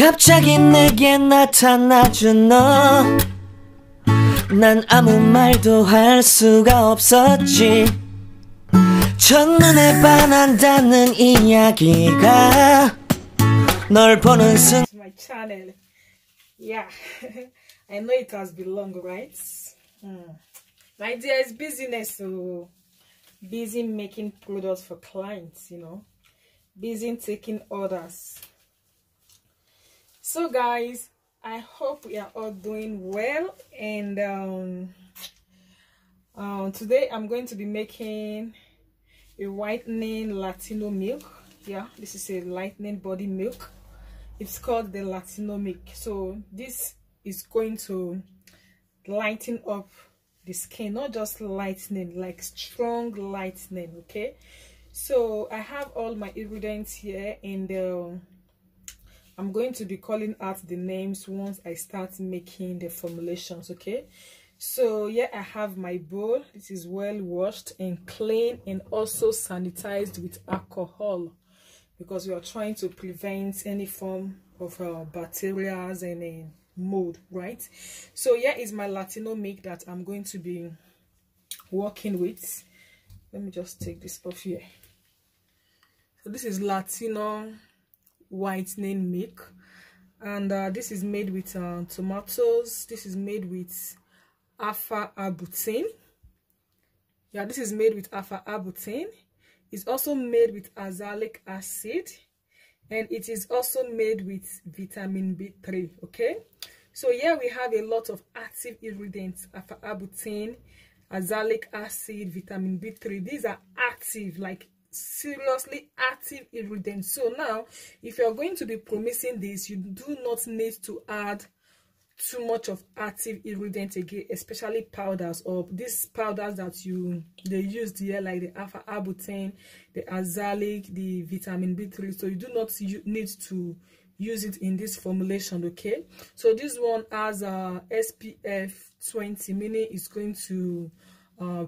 갑자기 내게 나타나준 너 난 아무 말도 할 수가 없었지 첫눈에 반한다는 이야기가 널 보는 순간 my channel. Yeah. I know it has been long, right? My dear, it's business, so busy making products for clients, you know, busy taking orders. So guys, I hope we are all doing well, and today I'm going to be making a whitening Latino milk. Yeah, this is a lightening body milk. It's called the Latino milk. So this is going to lighten up the skin, not just lightening, like strong lightening. Okay, so I have all my ingredients here, and I'm going to be calling out the names once I start making the formulations. Okay, so yeah, I have my bowl. This is well washed and clean and also sanitized with alcohol, because we are trying to prevent any form of bacteria and mold, right? So yeah, it's my Latino milk that I'm going to be working with. Let me just take this off here. So this is Latino whitening milk, and this is made with tomatoes. This is made with alpha-arbutin. Yeah, this is made with alpha-arbutin. It's also made with azelaic acid, and it is also made with vitamin B3. Okay, so yeah, we have a lot of active ingredients: alpha-arbutin, azelaic acid, vitamin B3. These are active, like seriously active ingredients. So now, if you're going to be promising this, you do not need to add too much of active ingredients again, especially powders, or these powders that they used here, like the alpha-arbutin, the azelaic, the vitamin B3. So you do not need to use it in this formulation. Okay, so this one has SPF 20, meaning it's going to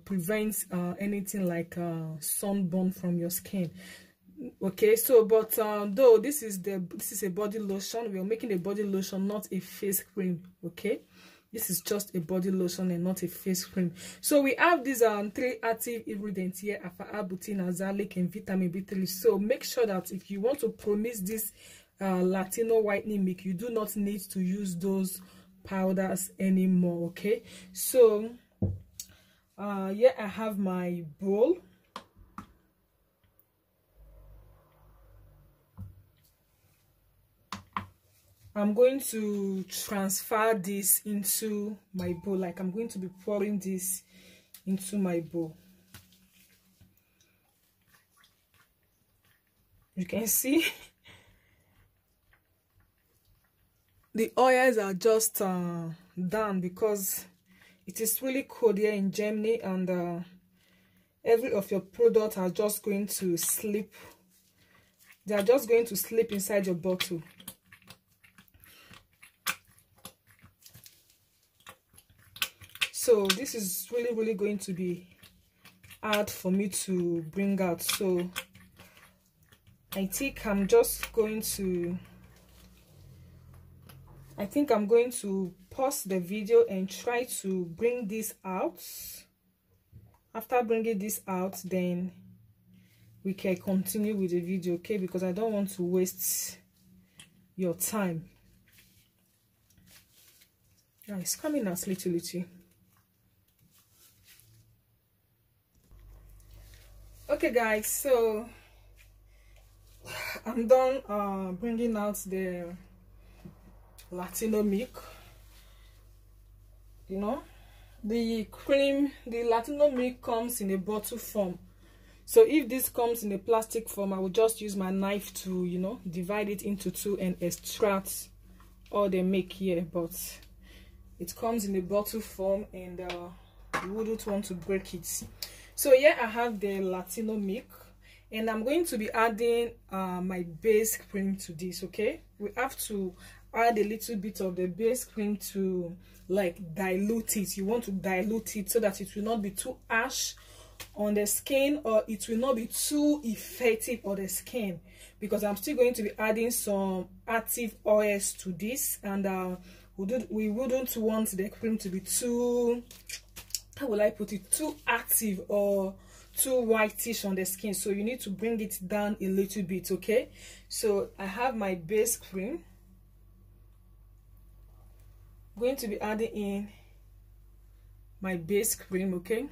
prevent anything like sunburn from your skin. Okay, so but though this is a body lotion, we are making a body lotion, not a face cream. Okay, this is just a body lotion and not a face cream. So we have these 3 active ingredients here: alpha-arbutin, azelaic, and vitamin B3. So make sure that if you want to promise this Latino whitening milk, you do not need to use those powders anymore. Okay, so yeah, I have my bowl. I'm going to transfer this into my bowl. Like, I'm going to be pouring this into my bowl. You can see the oils are just done, because it is really cold here in Germany, and every of your products are just going to slip. They are just going to slip inside your bottle. So this is really going to be hard for me to bring out. So I think I'm going to pause the video and try to bring this out. After bringing this out, then we can continue with the video, okay? Because I don't want to waste your time. Yeah, it's coming out little. Okay guys, so I'm done bringing out the Latino milk. You know, the Latino milk comes in a bottle form. So if this comes in a plastic form, I will just use my knife to, you know, divide it into 2 and extract all the milk here. But it comes in a bottle form, and you wouldn't want to break it. So yeah, I have the Latino milk, and I'm going to be adding my base cream to this. Okay, we have to add a little bit of the base cream to like dilute it. You want to dilute it so that it will not be too harsh on the skin, or it will not be too effective on the skin, because I'm still going to be adding some active oils to this, and we wouldn't want the cream to be too, how will I put it, too active or too whitish on the skin. So you need to bring it down a little bit. Okay, so I have my base cream. I'm going to be adding in my base cream. Okay,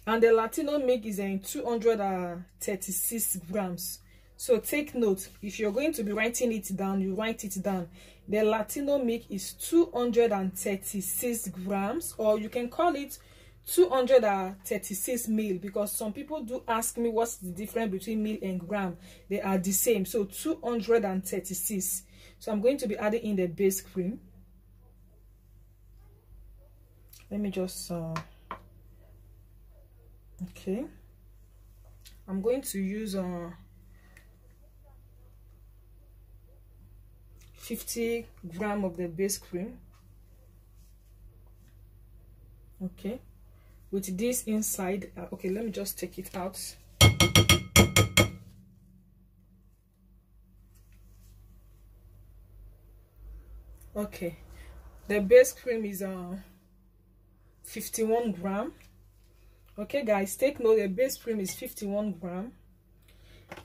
and the Latino milk is in 236 grams. So take note, if you're going to be writing it down, you write it down. The Latino milk is 236 grams, or you can call it 236 ml, because some people do ask me what's the difference between ml and gram. They are the same, so 236. So I'm going to be adding in the base cream. Let me just okay, I'm going to use 50 grams of the base cream. Okay, with this inside. Okay, let me just take it out. Okay, the base cream is 51 grams. Okay guys, take note, the base cream is 51 grams,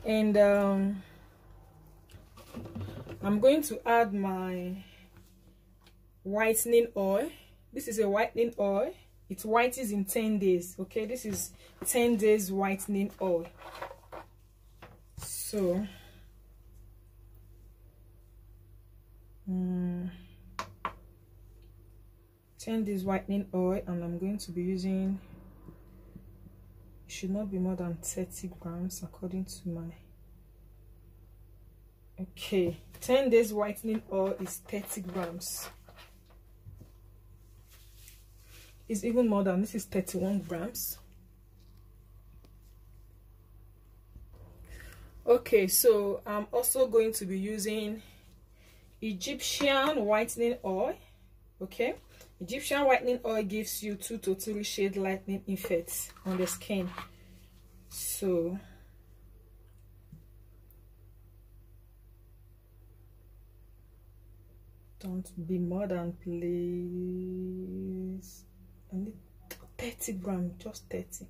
and I'm going to add my whitening oil. This is a whitening oil. It whitens in 10 days. Okay, this is 10 days whitening oil. So 10 days whitening oil, and I'm going to be using, it should not be more than 30 grams according to my, okay, 10 days whitening oil is 30 grams. It's even more than this, is 31 grams. Okay, so I'm also going to be using Egyptian whitening oil. Okay, Egyptian whitening oil gives you 2 to 3 shade lightening effects on the skin. So don't be more than, please. I need 30 grams, just 30.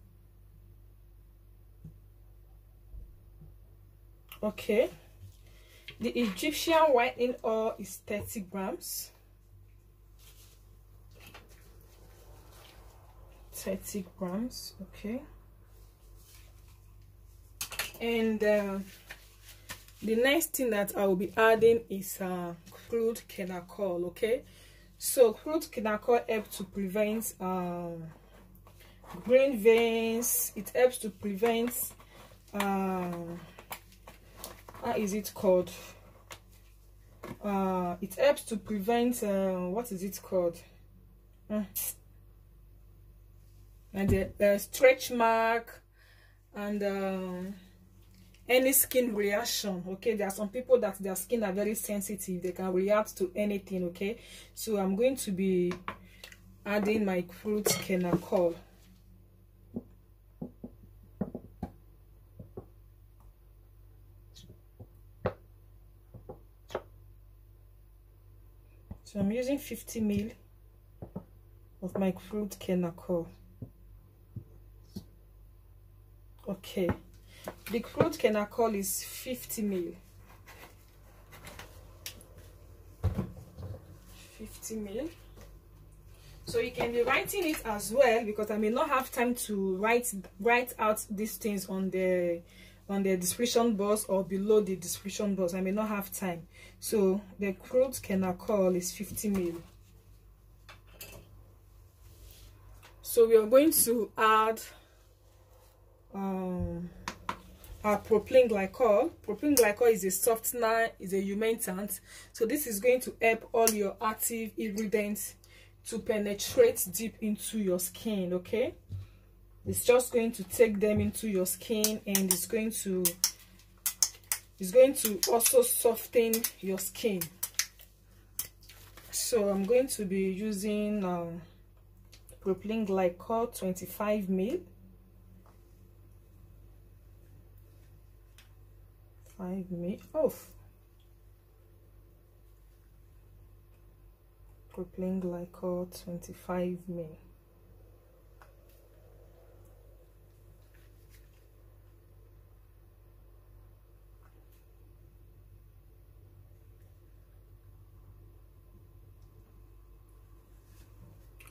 Okay, the Egyptian whitening oil is 30 grams. 30 grams. Okay, and the next thing that I will be adding is crude glycol. Okay, so crude glycol helps to prevent brain veins. It helps to prevent how is it called, it helps to prevent what is it called, and the stretch mark, and any skin reaction. Okay, there are some people that their skin are very sensitive, they can react to anything. Okay, so I'm going to be adding my crude glycol. So I'm using 50 ml of my crude glycol. Okay, the crude glycol is 50 ml. 50 ml. So you can be writing it as well, because I may not have time to write out these things on the description box or below the description box. I may not have time. So the crude glycol is 50 ml. So we are going to add our propylene glycol. Propylene glycol is a softener, is a humectant. So this is going to help all your active ingredients to penetrate deep into your skin. Okay, it's just going to take them into your skin, and it's going to also soften your skin. So I'm going to be using propylene glycol 25 ml, 5 ml of propylene glycol 25 ml.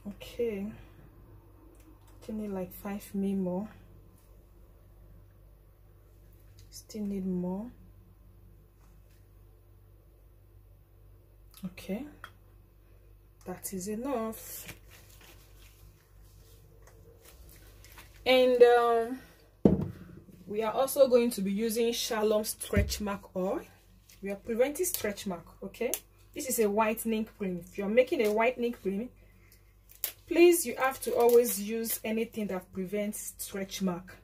Okay, still need like 5 ml more. Still need more. Okay, that is enough. And we are also going to be using Shalom stretch mark oil. We are preventing stretch mark. Okay, this is a whitening cream. If you're making a whitening cream, please, you have to always use anything that prevents stretch mark.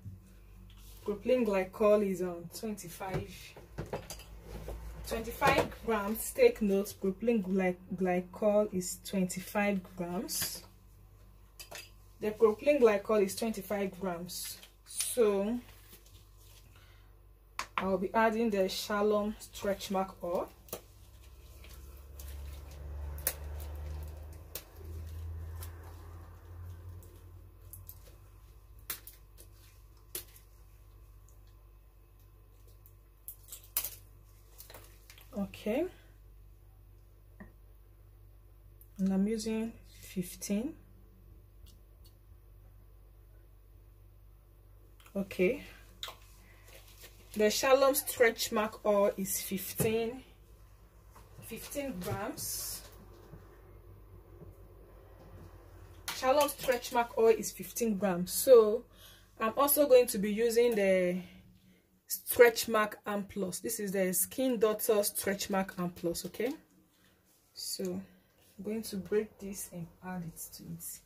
Propylene glycol is on 25 grams. Take note, propylene glycol is 25 grams. The propylene glycol is 25 grams. So I'll be adding the Shalom stretch mark oil. Okay, and I'm using 15. Okay, the Shalom stretch mark oil is 15 grams. Shalom stretch mark oil is 15 grams. So I'm also going to be using the stretch mark and plus. This is the Skin Doctor stretch mark and plus. Okay, so I'm going to break this and add it to it.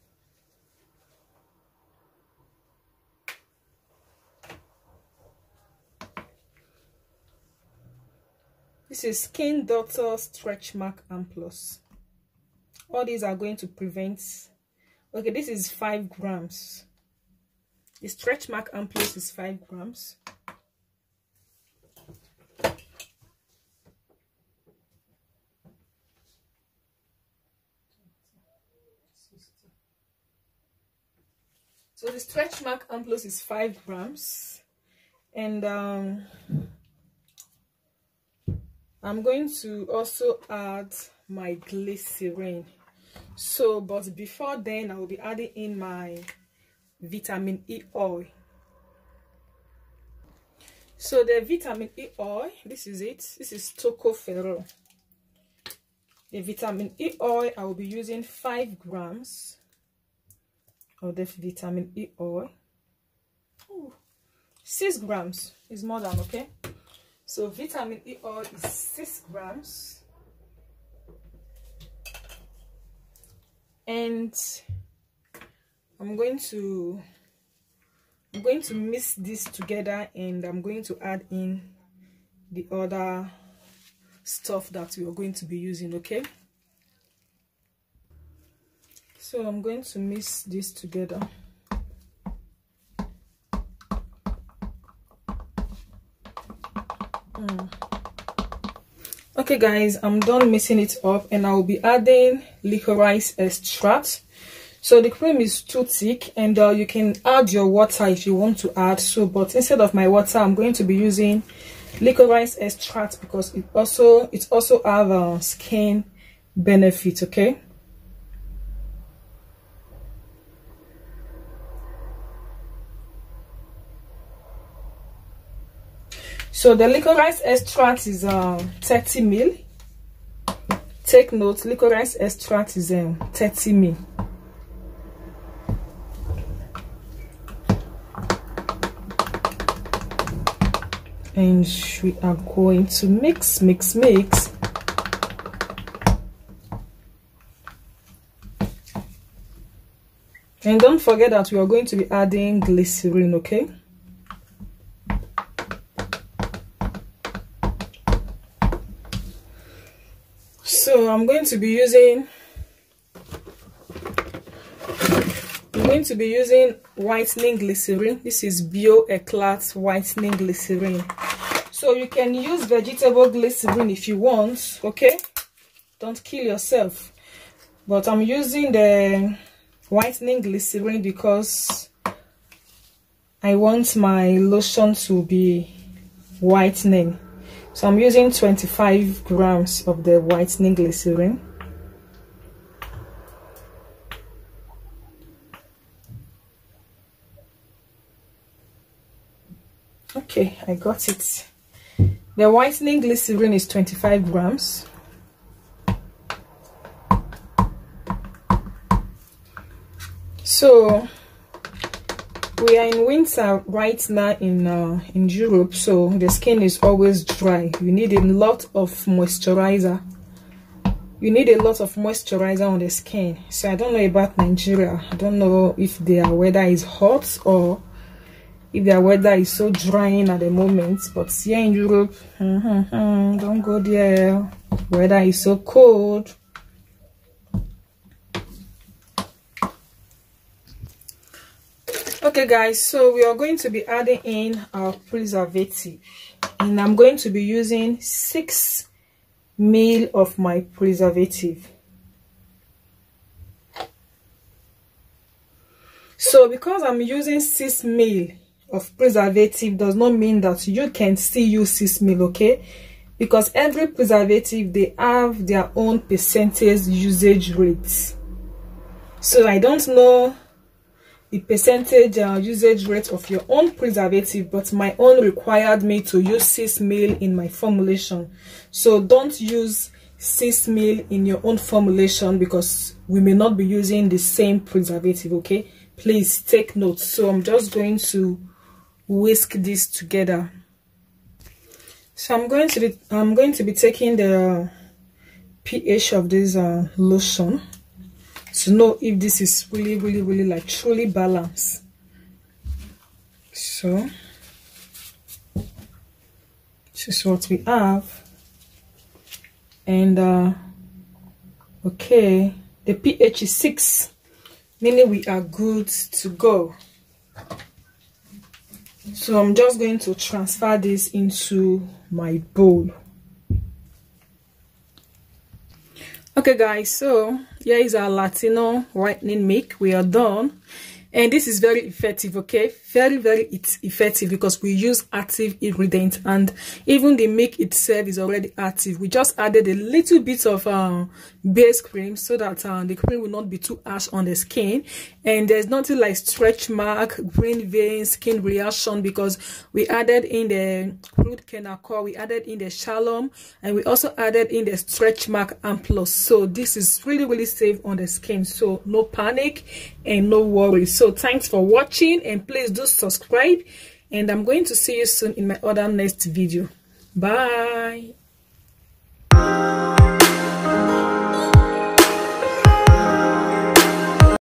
This is Skin Doctor stretch mark and plus. All these are going to prevent. Okay, this is 5 grams. The stretch mark and plus is 5 grams. So the stretch mark and plus is 5 grams, and I'm going to also add my glycerin. So, but before then, I will be adding in my vitamin E oil. So the vitamin E oil, this is it. This is tocopherol. The vitamin E oil, I will be using 5 grams. Of the vitamin E oil. Ooh, 6 grams is more than okay. So vitamin E oil is 6 grams, and I'm going to mix this together, and I'm going to add in the other stuff that we are going to be using. Okay, so I'm going to mix this together. Okay guys, I'm done mixing it up, and I will be adding licorice extract. So the cream is too thick, and you can add your water if you want to add. So but instead of my water, I'm going to be using licorice extract because it also have skin benefits. Okay, so the licorice extract is 30 ml. Take note, licorice extract is 30 ml. And we are going to mix. And don't forget that we are going to be adding glycerin. Okay, so I'm going to be using going to be using whitening glycerin. This is Bio Eclat whitening glycerin. So you can use vegetable glycerin if you want, okay? Don't kill yourself. But I'm using the whitening glycerin because I want my lotion to be whitening. So I'm using 25 grams of the whitening glycerin. Okay, I got it. The whitening glycerin is 25 grams. So we are in winter right now in Europe, so the skin is always dry. You need a lot of moisturizer. You need a lot of moisturizer on the skin. So I don't know about Nigeria. I don't know if their weather is hot or if their weather is so drying at the moment. But here in Europe, don't go there. Weather is so cold. Okay guys, so we are going to be adding in our preservative, and I'm going to be using 6 ml of my preservative. So because I'm using 6 ml of preservative does not mean that you can still use 6 ml, okay? Because every preservative, they have their own percentage usage rates. So I don't know the percentage usage rate of your own preservative, but my own required me to use 6 ml in my formulation. So don't use 6 ml in your own formulation because we may not be using the same preservative, okay? Please take note. So I'm just going to whisk this together. So I'm going to be taking the pH of this lotion to know if this is really like truly balanced. So this is what we have, and okay, the pH is 6, meaning we are good to go. So I'm just going to transfer this into my bowl. Okay guys, so here is our Latino whitening milk. We are done, and this is very effective, okay? Very effective because we use active ingredient, and even the milk itself is already active. We just added a little bit of base cream so that the cream will not be too harsh on the skin, and there's nothing like stretch mark, green veins, skin reaction, because we added in the crude kenako, we added in the shalom, and we also added in the stretch mark amplus. So this is really safe on the skin, so no panic and no worry. So thanks for watching, and please do subscribe, and I'm going to see you soon in my other next video. Bye.